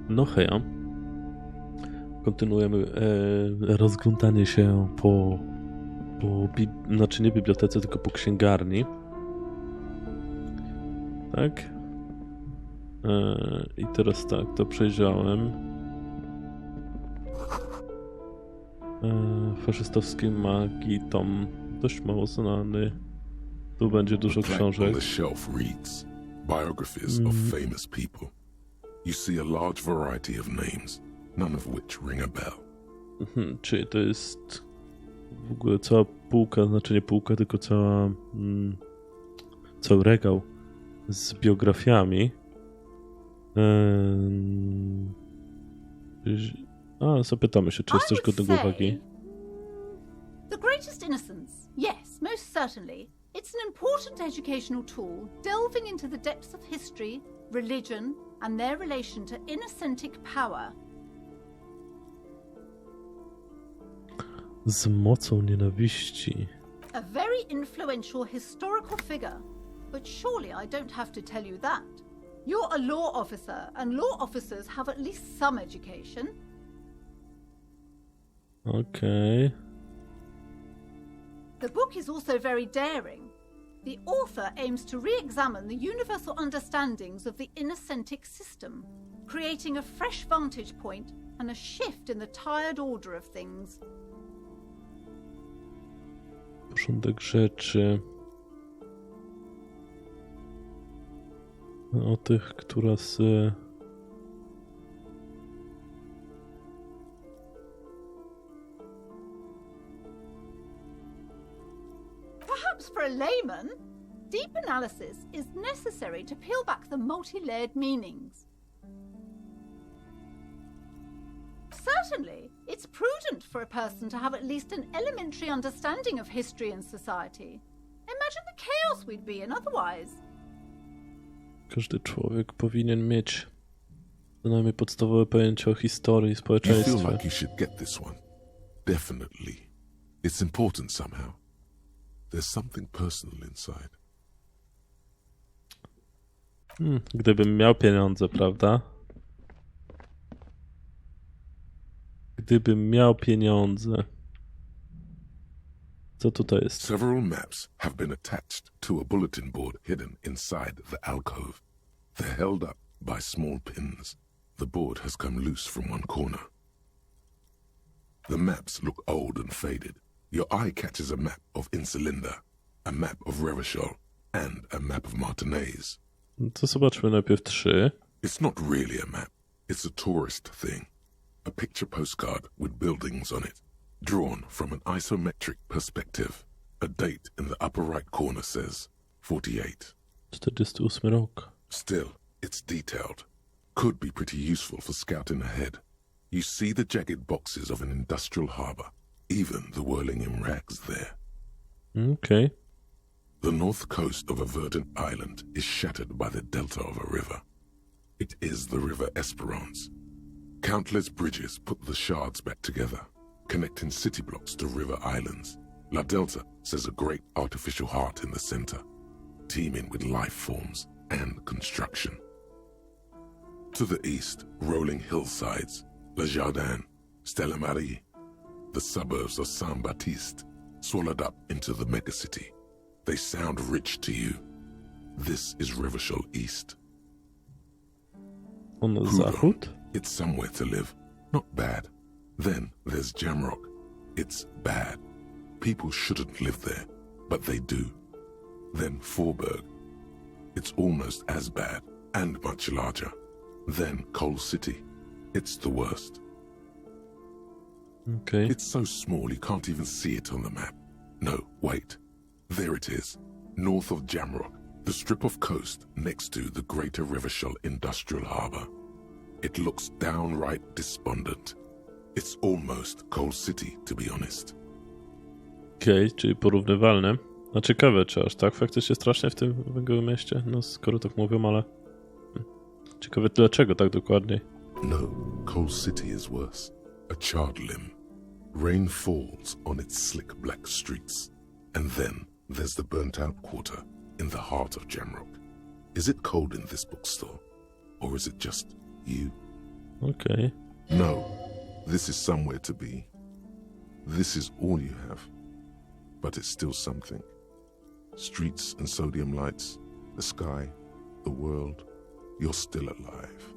No heja. Kontynuujemy rozglądanie się po znaczy nie bibliotece, tylko po księgarni. Tak? I teraz tak, to przejrzałem. Faszystowskiej magii, tom dość mało znany. Tu będzie dużo książek. The shelf reads biographies of famous people. You see a large variety of names, none of which ring a bell. Czyli to jest w ogóle cała półka, znaczy nie półka, tylko cały regał z biografiami. Zapytamy się, czy jest coś godnego uwagi. The Greatest Innocence. Yes, most certainly. It's an important educational tool, delving into the depths of history, religion, and their relation to innocentic power. Z mocą nienawiści. A very influential historical figure. But surely I don't have to tell you that. You're a law officer, and law officers have at least some education. Okay. The book is also very daring. The author aims to re-examine the universal understandings of the innocentic system, creating a fresh vantage point and a shift in the tired order of things. Porządek rzeczy. O tych, która z... Perhaps for a layman, deep analysis is necessary to peel back the multi-layered meanings. Certainly, it's prudent for a person to have at least an elementary understanding of history and society. Imagine the chaos we'd be in otherwise. Każdy człowiek powinien mieć co najmniej podstawowe pojęcie o historii i You społeczeństwie. feel like you should get this one. Definitely. It's important somehow. There's something personal inside. Gdybym miał pieniądze, prawda? Gdybym miał pieniądze. Co tutaj jest? Several maps have been attached to a bulletin board hidden inside the alcove. They're held up by small pins. The board has come loose from one corner. The maps look old and faded. Your eye catches a map of Insulinda, a map of Revachol, and a map of Martinez. To zobaczmy najpierw 3. It's not really a map. It's a tourist thing. A picture postcard with buildings on it, drawn from an isometric perspective. A date in the upper right corner says 48. 48 rok. Still, it's detailed. Could be pretty useful for scouting ahead. You see the jagged boxes of an industrial harbour, even the whirling in rags there. Okay. The north coast of a verdant island is shattered by the delta of a river. It is the River Esperance. Countless bridges put the shards back together, connecting city blocks to river islands. La Delta says a great artificial heart in the center, teeming with life forms and construction. To the east, rolling hillsides, Le Jardin, Stella Marie, the suburbs of Saint-Baptiste, swallowed up into the megacity. They sound rich to you. This is Revachol East. On Hoodon, zachód? it's somewhere to live. Not bad. Then there's Jamrock. It's bad. People shouldn't live there, but they do. Then Forberg. It's almost as bad and much larger. Then Coal City. It's the worst. Okay. It's so small you can't even see it on the map. No, wait. There it is. North of Jamrock. The strip of coast next to the Greater Revachol Industrial Harbour. It looks downright despondent. It's almost Coal City, to be honest. Okej, czyli porównywalne. No ciekawe, czy aż tak faktycznie strasznie w tym węgłowym mieście? No skoro tak mówią, ale... Ciekawe dlaczego tak dokładniej. No, Coal City is worse. A charred limb. Rain falls on its slick black streets. And then there's the burnt-out quarter in the heart of Jamrock. Is it cold in this bookstore? Or is it just you? Okej. No, this is somewhere to be. This is all you have. But it's still something. Streets and sodium lights, the sky, the world. You're still alive.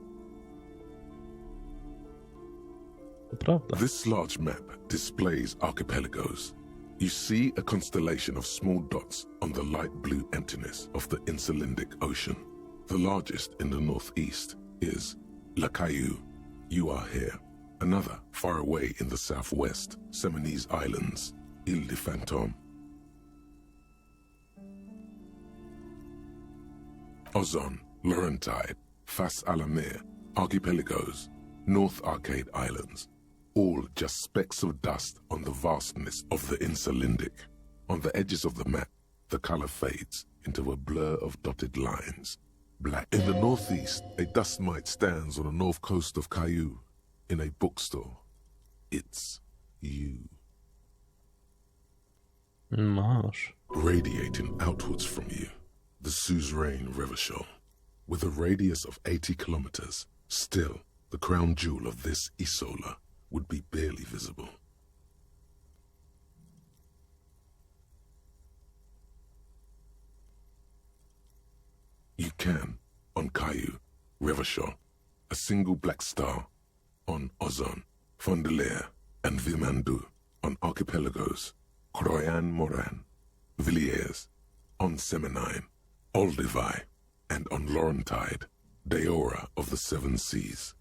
To prawda. This large map displays archipelagos. You see a constellation of small dots on the light blue emptiness of the Insulindic Ocean. The largest in the northeast is La Caillou. You are here. Another, far away in the southwest, Seminese Islands, Ile de Fantôme. Ozon, Laurentide, Fas à la Mer, Archipelagos, North Arcade Islands, all just specks of dust on the vastness of the Insulindic. On the edges of the map, the color fades into a blur of dotted lines. Black. In the northeast, a dust mite stands on the north coast of Caillou. In a bookstore, it's you. Masz. Radiating outwards from you, the suzerain Revachol. With a radius of 80 kilometers, still, the crown jewel of this Isola would be barely visible. You can, on Caillou, Revachol, a single black star, on Ozon, Fondelier, and Vilmandu, on archipelagos, Croyan Moran, Villiers, on Seminine, Olduvai, and on Laurentide, Deora of the Seven Seas.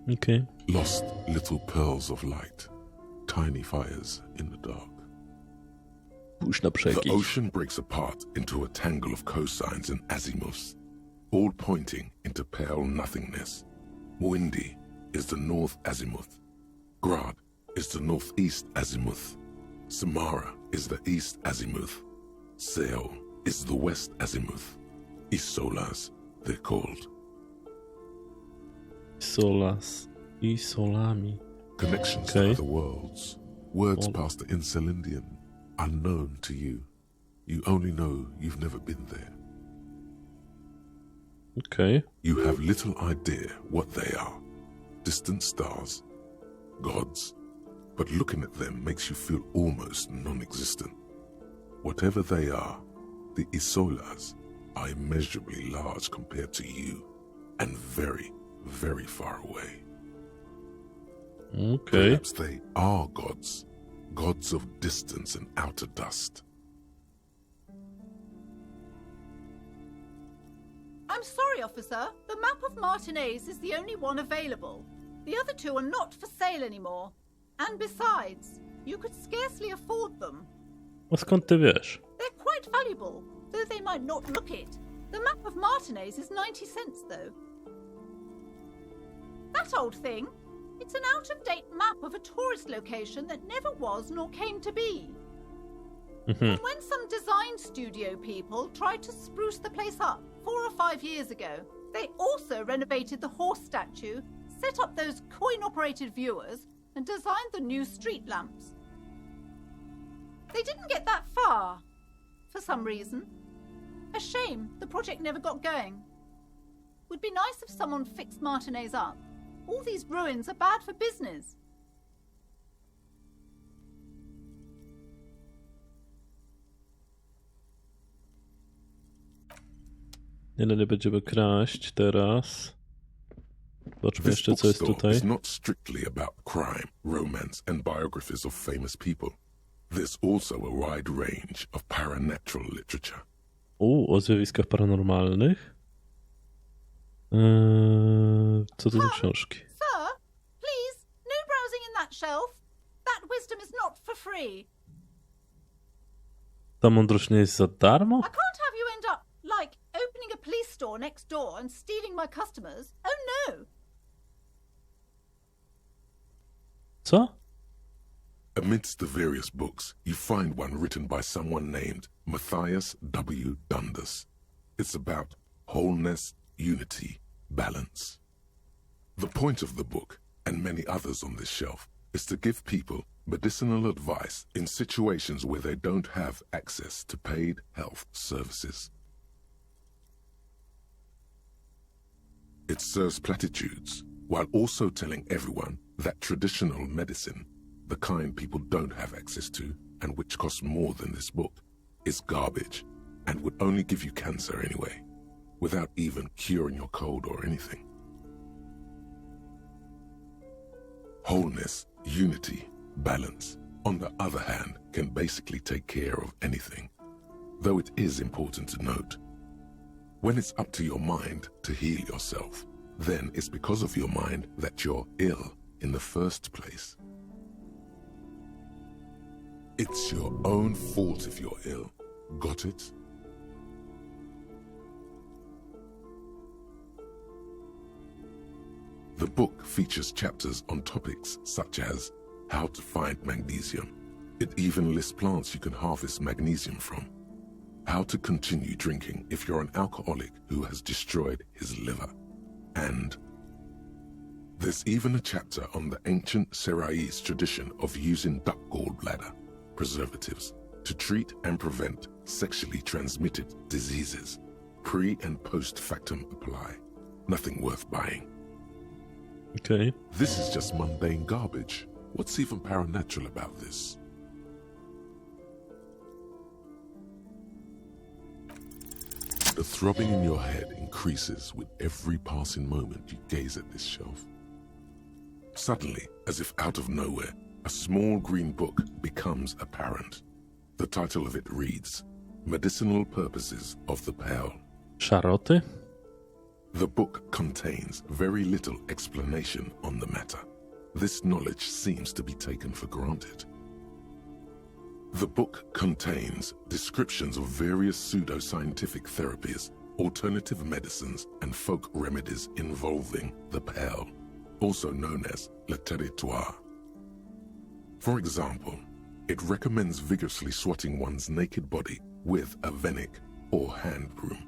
Okay. Lost little pearls of light, tiny fires in the dark. Pójdź na The brzegi. ocean breaks apart into a tangle of cosigns and azimuths, all pointing into pale nothingness. Windy is the north azimuth. Grad is the northeast azimuth. Samara is the east azimuth. Seo is the west azimuth. Isolas, they're called. Solas i solami. Connections to other worlds. Words past the Incelindian, unknown to you. You only know you've never been there. Okay. You have little idea what they are. Distant stars, gods, but looking at them makes you feel almost non-existent. Whatever they are, the Isolas are immeasurably large compared to you, and very, very far away. Okay. Perhaps they are gods, gods of distance and outer dust. I'm sorry, officer. The map of Martinez is the only one available. The other two are not for sale anymore. And besides, you could scarcely afford them. A skąd ty wiesz? They're quite valuable, though they might not look it. The map of Martinez is 90 cents, though. That old thing? It's an out-of-date map of a tourist location that never was nor came to be. And when some design studio people tried to spruce the place up 4 or 5 years ago, they also renovated the horse statue, set up those coin-operated viewers, and designed the new street lamps. They didn't get that far, for some reason. A shame the project never got going. Would be nice if someone fixed Martinez up. All these ruins are bad for business. Nie będziemy kraść teraz. Zobaczmy jeszcze, co jest tutaj. Is not strictly about crime, romance, and biographies of famous people. There's also a wide range of paranatural literature. O zjawiskach paranormalnych. Co to za książki? Sir, please, no browsing in that shelf. That wisdom is not for free. Ta mądrość nie jest za darmo? I can't have you end up like opening a police store next door and stealing my customers. Oh no. Co? Amidst the various books, you find one written by someone named Matthias W. Dundas. It's about wholeness, unity, balance. The point of the book, and many others on this shelf, is to give people medicinal advice in situations where they don't have access to paid health services. It serves platitudes, while also telling everyone that traditional medicine, the kind people don't have access to, and which costs more than this book, is garbage, and would only give you cancer anyway, without even curing your cold or anything. Wholeness, unity, balance, on the other hand, can basically take care of anything, though it is important to note. When it's up to your mind to heal yourself, then it's because of your mind that you're ill in the first place. It's your own fault if you're ill. Got it? The book features chapters on topics such as how to find magnesium. It even lists plants you can harvest magnesium from. How to continue drinking if you're an alcoholic who has destroyed his liver. And there's even a chapter on the ancient Seraïs tradition of using duck gallbladder preservatives to treat and prevent sexually transmitted diseases. Pre and post factum apply. Nothing worth buying. Okay. This is just mundane garbage. What's even paranatural about this? The throbbing in your head increases with every passing moment you gaze at this shelf. Suddenly, as if out of nowhere, a small green book becomes apparent. The title of it reads, Medicinal Purposes of the Pearl. Szaroty? The book contains very little explanation on the matter. This knowledge seems to be taken for granted. The book contains descriptions of various pseudoscientific therapies, alternative medicines, and folk remedies involving the PL, also known as le territoire. For example, it recommends vigorously swatting one's naked body with a venik or hand broom,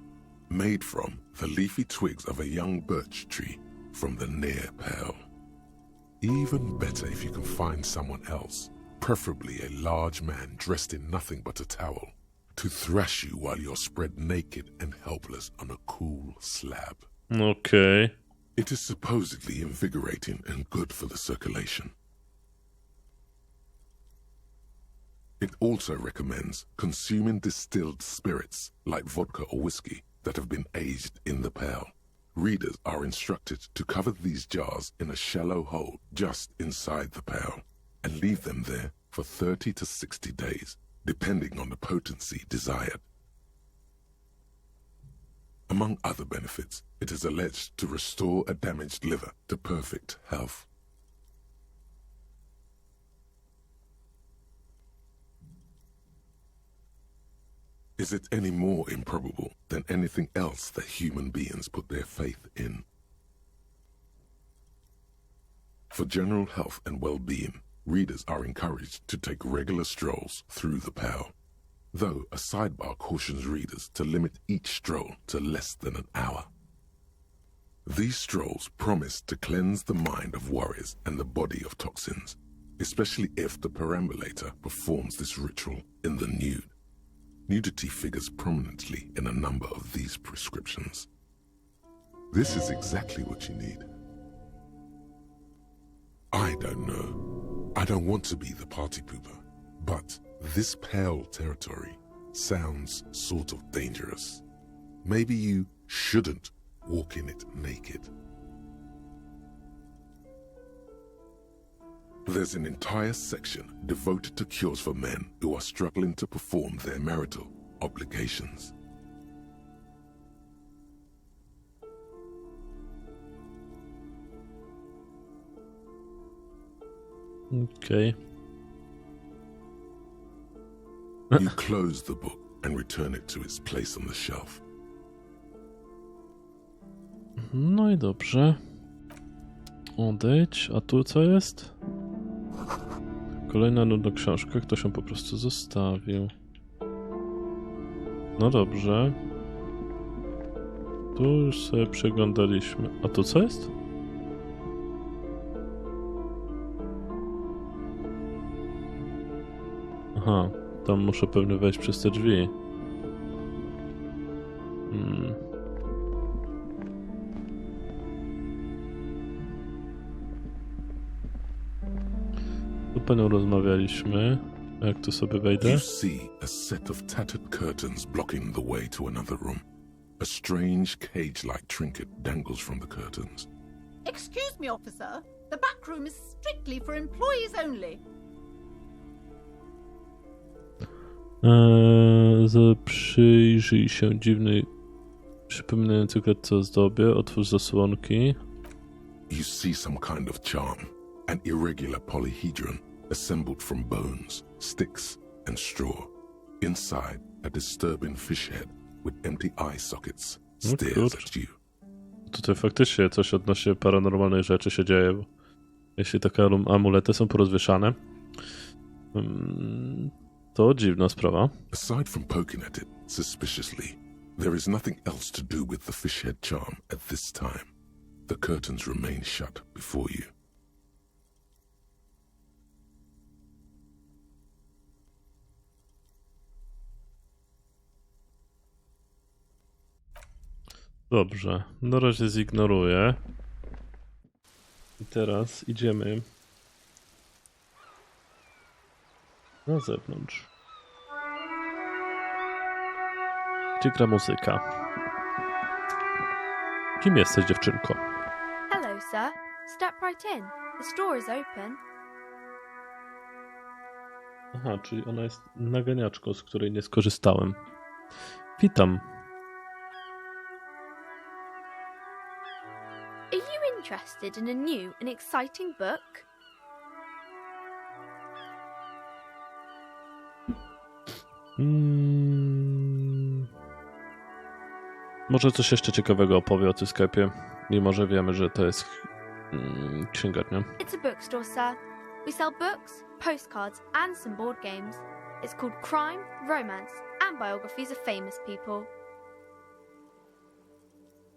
made from the leafy twigs of a young birch tree from the near PL. Even better if you can find someone else, preferably a large man dressed in nothing but a towel, to thrash you while you're spread naked and helpless on a cool slab. Okay. It is supposedly invigorating and good for the circulation. It also recommends consuming distilled spirits like vodka or whiskey that have been aged in the PL. Readers are instructed to cover these jars in a shallow hole just inside the PL and leave them there for 30 to 60 days, depending on the potency desired. Among other benefits, it is alleged to restore a damaged liver to perfect health. Is it any more improbable than anything else that human beings put their faith in? For general health and well-being, readers are encouraged to take regular strolls through the PL, though a sidebar cautions readers to limit each stroll to less than an hour. These strolls promise to cleanse the mind of worries and the body of toxins, especially if the perambulator performs this ritual in the nude. Nudity figures prominently in a number of these prescriptions. This is exactly what you need. I don't know. I don't want to be the party pooper, but this pale territory sounds sort of dangerous. Maybe you shouldn't walk in it naked. There's an entire section devoted to cures for men who are struggling to perform their marital obligations. Okay. You close the book and return it to its place on the shelf. No i dobrze. Odejdź. A tu co jest? Kolejna nudna książka. Ktoś ją po prostu zostawił. No dobrze. Tu już sobie przeglądaliśmy. A tu co jest? Aha. Tam muszę pewnie wejść przez te drzwi. Tu panią rozmawialiśmy. Jak tu sobie wejdę? You see a set of tattered curtains blocking the way to another room. A strange cage-like trinket dangles from the curtains. Excuse me, officer. The back room is strictly for employees only. Przyjrzyj się dziwnej, przypominający klatce ozdobie. Otwórz zasłonki. You see some kind of charm, an irregular polyhedron assembled from bones, sticks, and straw. Inside, a disturbing fish head with empty eye sockets stares at you. Tutaj faktycznie coś odnośnie paranormalnej rzeczy się dzieje, bo jeśli takie amulety są porozwieszane, to dziwna sprawa. Aside from poking at it suspiciously, there is nothing else to do with the fish head charm at this time. The curtains remain shut before you. Dobrze, na razie zignoruję. I teraz idziemy na zewnątrz. Gdzie gra muzyka? Kim jesteś, dziewczynko? Hello, sir. Step right in. The store is open. Aha, czyli ona jest naganiaczką, z której nie skorzystałem. Witam. interested in a new and exciting book? Może coś jeszcze ciekawego opowie o tym sklepie, mimo że wiemy, że to jest księgarnia. It's a bookstore, sir. We sell books, postcards, and some board games. It's called Crime, Romance, and Biographies of Famous People.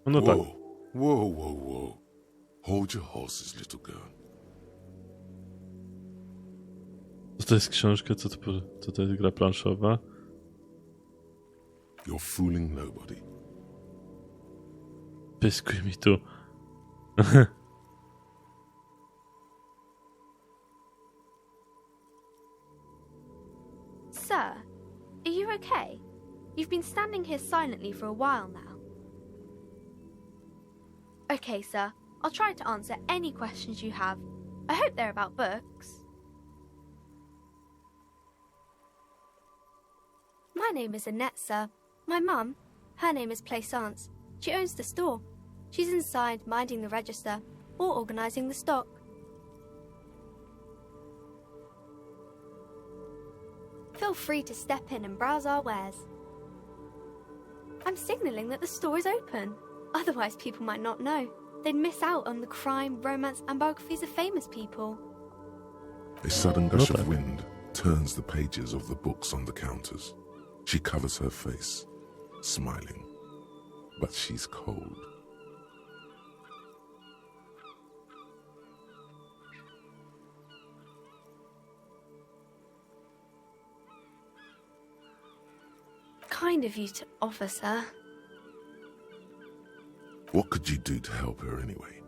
No tak. Whoa. Hold your horses, little girl. Co to jest książka? Co to jest gra planszowa? You're fooling nobody. Pyskuj mi tu. Sir, are you okay? You've been standing here silently for a while now. Okay, sir. I'll try to answer any questions you have. I hope they're about books. My name is Annette, sir. My mum, her name is Plaisance. She owns the store. She's inside minding the register or organising the stock. Feel free to step in and browse our wares. I'm signalling that the store is open. Otherwise, people might not know. They'd miss out on the crime, romance, and biographies of famous people. A sudden gush of wind turns the pages of the books on the counters. She covers her face, smiling, but she's cold. Kind of you to offer, sir. What could you do to help her anyway?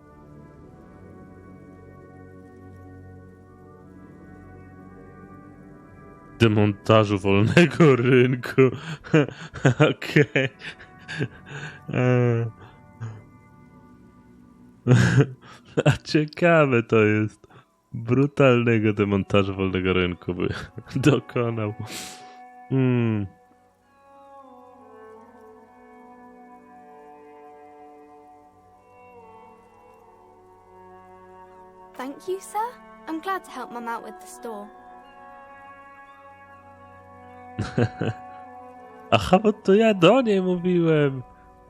Demontażu wolnego rynku. Okej. A ciekawe to jest. Brutalnego demontażu wolnego rynku by dokonał. Thank you, sir. I'm glad to help Mum out with the store. Aha, bo to ja do niej mówiłem.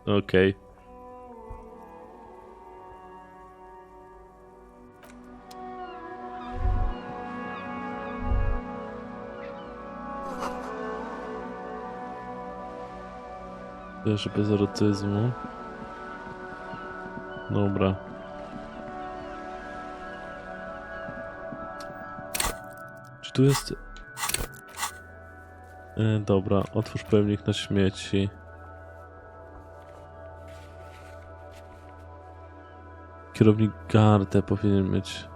Okej. Też bez erotyzmu. Dobra. Czy tu jest... dobra, otwórz pojemnik na śmieci. Kierownik gardę powinien mieć.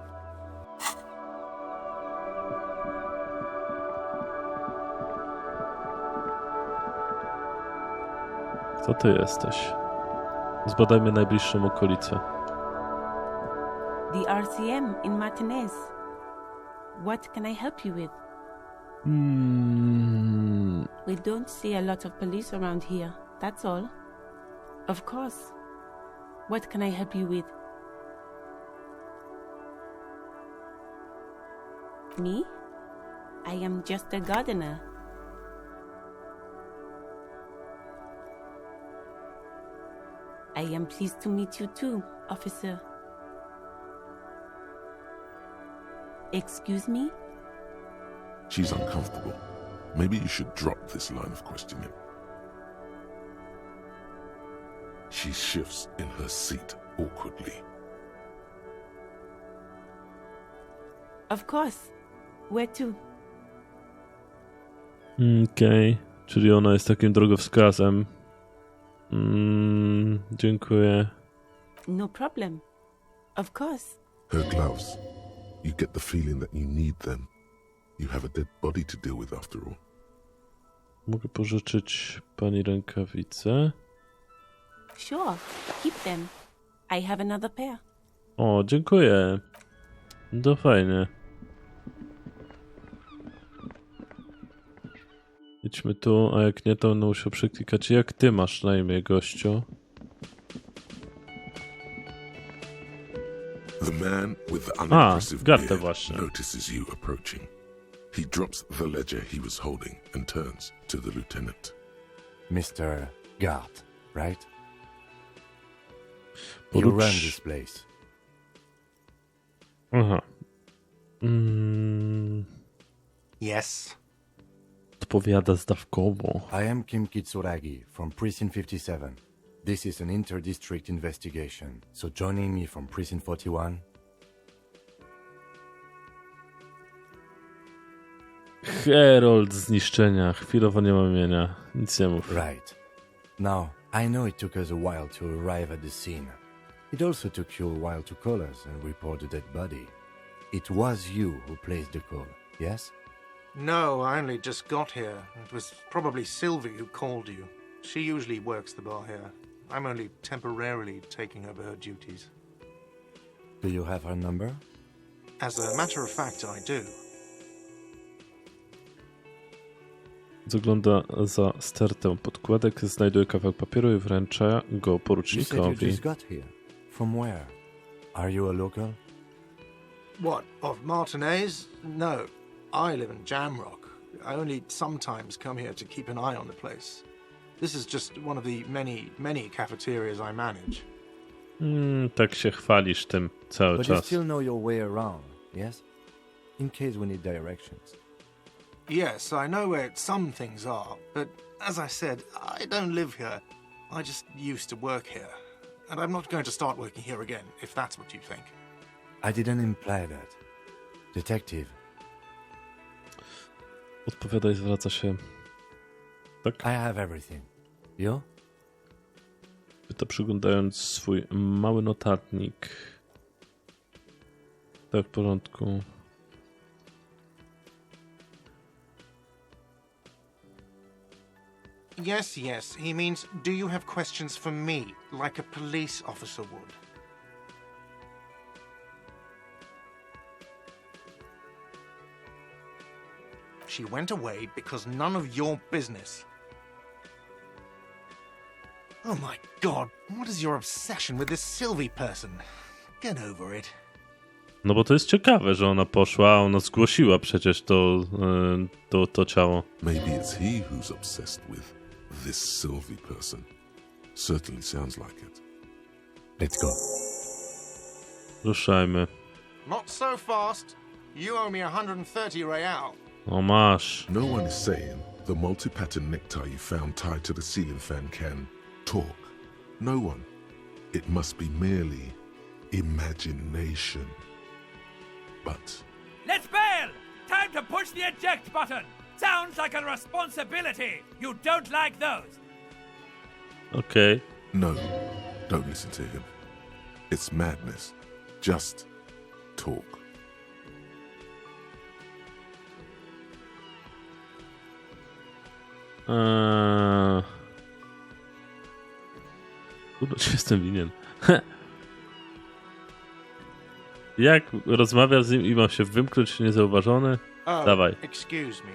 Kto ty jesteś? Zbadajmy najbliższą okolicę. The RCM in Martinez. What can I help you with? We don't see a lot of police around here, that's all. Of course. What can I help you with? Me? I am just a gardener. I am pleased to meet you too, officer. Excuse me? She's uncomfortable. Maybe you should drop this line of questioning. She shifts in her seat awkwardly. Of course. Where to? Okej, czyli ona jest takim drogowskazem. Dziękuję. No problem. Of course. Her gloves. You get the feeling that you need them. You have a dead body to deal with after all. Mogę pożyczyć pani rękawice? Sure. Keep them. I have another pair. O, dziękuję. To fajnie. Idźmy tu, a jak nie, to będę musiał przeklikać. Jak ty masz na imię, gościu? man with the unimpressive Gartę beard właśnie. notices you approaching. He drops the ledger he was holding and turns to the lieutenant. Mr. Gart, right? You run this place. Aha. Yes. Odpowiada zdawkowo. I am Kim Kitsuragi from Precinct 57. This is an inter-district investigation, so joining me from Precinct 41. Herold zniszczenia. Chwilowo nie mam imienia. Nic nie mów. Right. Now, I know it took us a while to arrive at the scene. It also took you a while to call us and report the dead body. It was you who placed the call, yes? No, I only just got here. It was probably Sylvie who called you. She usually works the bar here. I'm only temporarily taking over her duties. Do you have her number? As a matter of fact, I do. Zagląda za stertę podkładek, znajduje kawałek papieru i wręcza go You said you porucznikowi. just got here. From where? Are you a local? What, of Martinez? No. I live in Jamrock. I only sometimes come here to keep an eye on the place. This is just one of the many cafeterias I manage. Tak się chwalisz tym cały But you czas. still know your way around, yes? In case we need directions. Yes, I know where some things are, but as I said, I don't live here. I just used to work here. And I'm not going to start working here again, if that's what you think. I didn't imply that. Detective. Odpowiada i zwraca się. Tak? I have everything. You? Pyta, przyglądając swój mały notatnik. Tak, w porządku. Yes, he means, do you have questions for me, like a police officer would? She went away because none of your business. Oh my god, what is your obsession with this Sylvie person? Get over it. No bo to jest ciekawe, że ona poszła, a ona zgłosiła przecież to ciało. Maybe it's he who's obsessed with this Sylvie person. Certainly sounds like it. Let's go. Ruszajmy. Not so fast. You owe me 130 real. O, masz. No one is saying the multi-pattern necktie you found tied to the ceiling fan can talk. No one. It must be merely imagination. But Let's bail! Time to push the eject button! Sounds like a responsibility! You don't like those! Okej. no, don't listen to him. It's madness. Just talk. Kurde, czy jestem winien? Jak rozmawiam z nim i mam się wymknąć niezauważony? Oh, Dawaj. excuse me.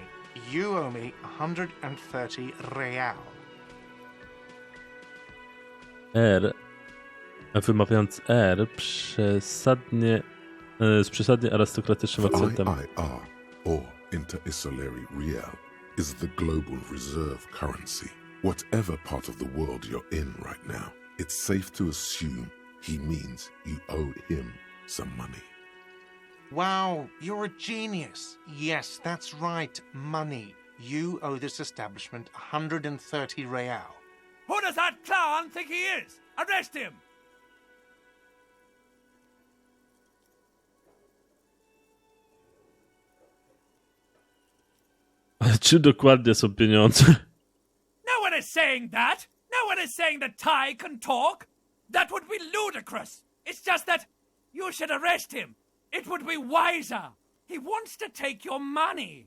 You owe me 130 real. Wymawiając z przesadnie arystokratycznym akcentem. IIR, or Inter-Isolary Real, is the global reserve currency. Whatever part of the world you're in right now, it's safe to assume he means you owe him some money. Wow, you're a genius. Yes, that's right, money. You owe this establishment 130 real. Who does that clown think he is? Arrest him! Ale czy dokładnie są pieniądze? No one is saying that! No one is saying that Ty can talk! That would be ludicrous! It's just that you should arrest him! It would be wiser! He wants to take your money!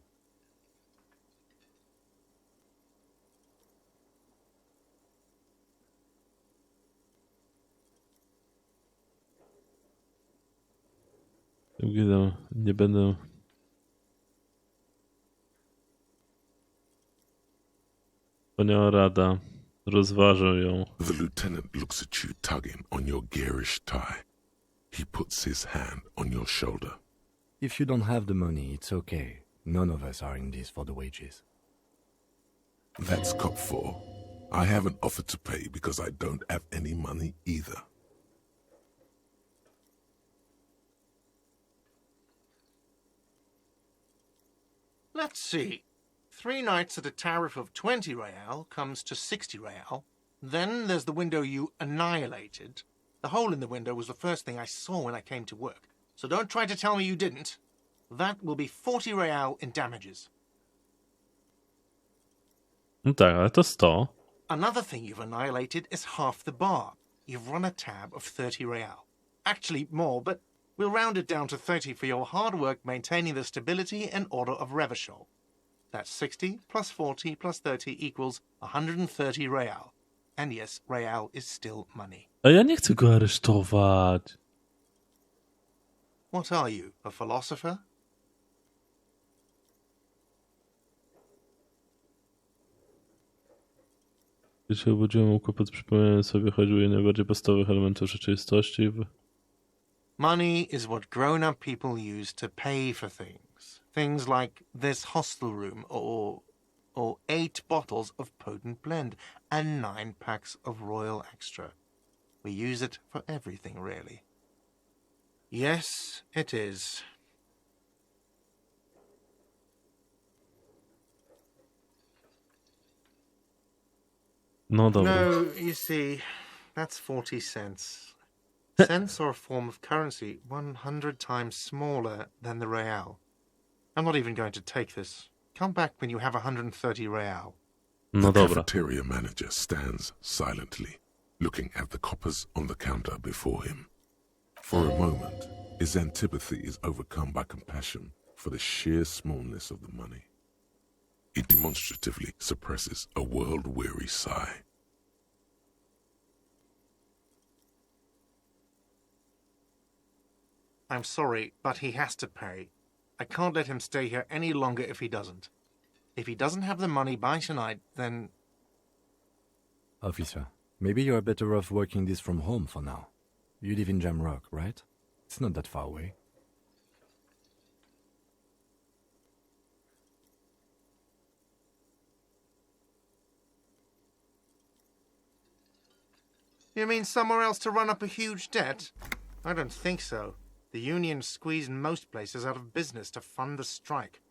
Nie będę... Wspaniała rada. Rozważę ją. The lieutenant looks at you tugging on your garish tie. He puts his hand on your shoulder. If you don't have the money, it's okay. None of us are in this for the wages. That's cop 4. I haven't offered to pay because I don't have any money either. Let's see. 3 nights at a tariff of 20 real comes to 60 real. Then there's the window you annihilated. The hole in the window was the first thing I saw when I came to work. So don't try to tell me you didn't. That will be 40 real in damages. No tak, ale to 100. Another thing you've annihilated is half the bar. You've run a tab of 30 real. Actually, more, but we'll round it down to 30 for your hard work maintaining the stability and order of Revachol. That's 60 plus 40 plus 30 equals 130 real. And yes, real is still money. A ja nie chcę go aresztować. What are you, a philosopher? Gdy się obudziłem, mu kłopot przypomniałem sobie chodził o najbardziej podstawowych elementów rzeczywistości. Money is what grown-up people use to pay for things. Things like this hostel room or 8 bottles of potent blend and 9 packs of Royal Extra. We use it for everything, really. Yes, it is. No dobra. No, you see, that's 40 cents. Cents are a form of currency 100 times smaller than the real. I'm not even going to take this. Come back when you have 130 real. No The dobra. cafeteria manager stands silently, looking at the coppers on the counter before him. For a moment, his antipathy is overcome by compassion for the sheer smallness of the money. He demonstratively suppresses a world-weary sigh. I'm sorry, but he has to pay. I can't let him stay here any longer if he doesn't. If he doesn't have the money by tonight, then... Officer, maybe you are better off working this from home for now. You live in Jamrock, right? It's not that far away. You mean somewhere else to run up a huge debt? I don't think so. The union's squeezing most places out of business to fund the strike.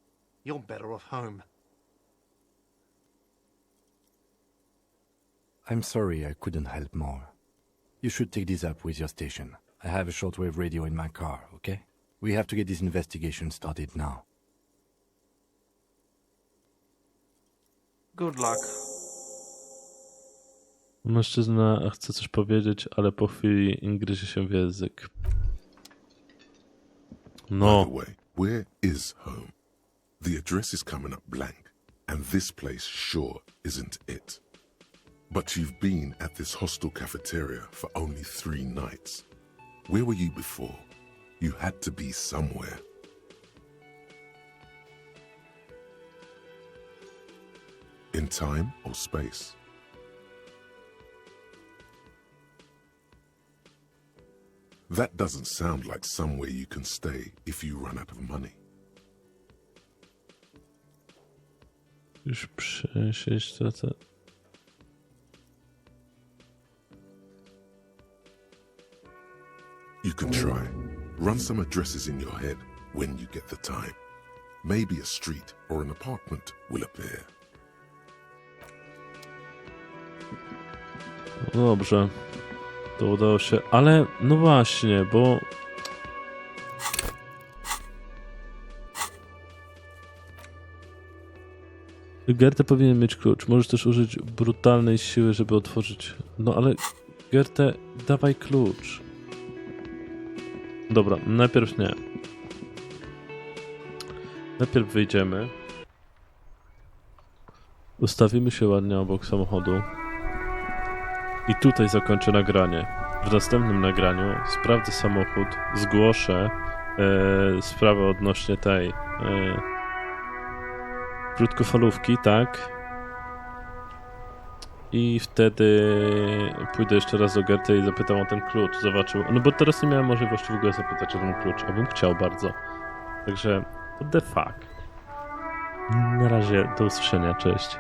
You're better off home. I'm sorry I couldn't help more. You should take this up with your station. I have a shortwave radio in my car, okay? We have to get this investigation started now. Good luck. Mężczyzna chce coś powiedzieć, ale po chwili gryzie się w język. No. By the way, where is home? The address is coming up blank, and this place sure isn't it. But you've been at this hostel cafeteria for only 3 nights. Where were you before? You had to be somewhere. In time or space? That doesn't sound like somewhere you can stay if you run out of money. Już przesieć to. You can try. Run some addresses in your head when you get the time. Maybe a street or an apartment will appear. No dobrze. To udało się, ale no właśnie, bo... Goethe powinien mieć klucz. Możesz też użyć brutalnej siły, żeby otworzyć... No ale Goethe, dawaj klucz. Dobra, najpierw nie. Najpierw wyjdziemy. Ustawimy się ładnie obok samochodu. I tutaj zakończę nagranie. W następnym nagraniu sprawdzę samochód, zgłoszę sprawę odnośnie tej krótkofalówki, tak? I wtedy pójdę jeszcze raz do Goethe i zapytam o ten klucz. Zobaczył. No bo teraz nie miałem możliwości w ogóle zapytać o ten klucz, a bym chciał bardzo. Także what the fuck. Na razie, do usłyszenia, cześć.